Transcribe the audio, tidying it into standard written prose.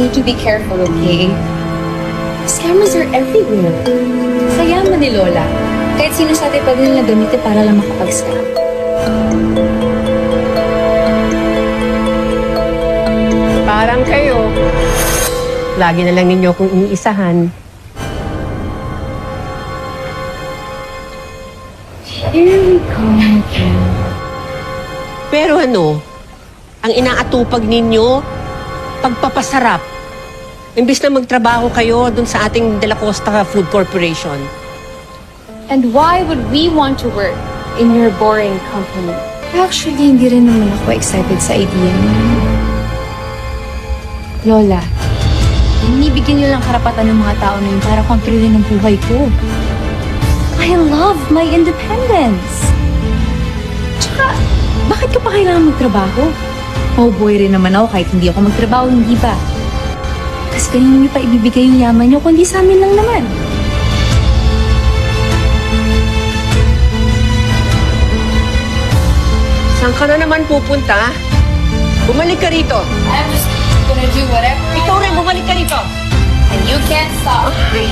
Need to be careful, okay? Scammers are everywhere. Sa yaman ni Lola, kahit sino sa atin pwede nila gamitin para lang makapag-scam. Parang kayo. Lagi na lang ninyo akong iniisahan. Here we go again. Pero ano, ang inaatupag ninyo, pagpapasarap. Imbis na magtrabaho kayo dun sa ating De La Costa Food Corporation. And why would we want to work in your boring company? Actually, hindi rin naman ako excited sa idea niyo. Lola, binibigyan niyo lang karapatan ng mga tao na yun para kontrolin ang buhay ko. I love my independence. Tsaka, bakit ka pa kailangan magtrabaho? Oh boy rin naman ako kahit hindi ako magtrabaho, hindi ba? Kasi kanino niyo pa ibibigay yung yaman niyo kundi sa amin lang naman. Saan ka na naman pupunta? Bumalik ka rito. I'm just gonna do whatever Ikaw rin, bumalik ka rito. and you can't stop. Ay,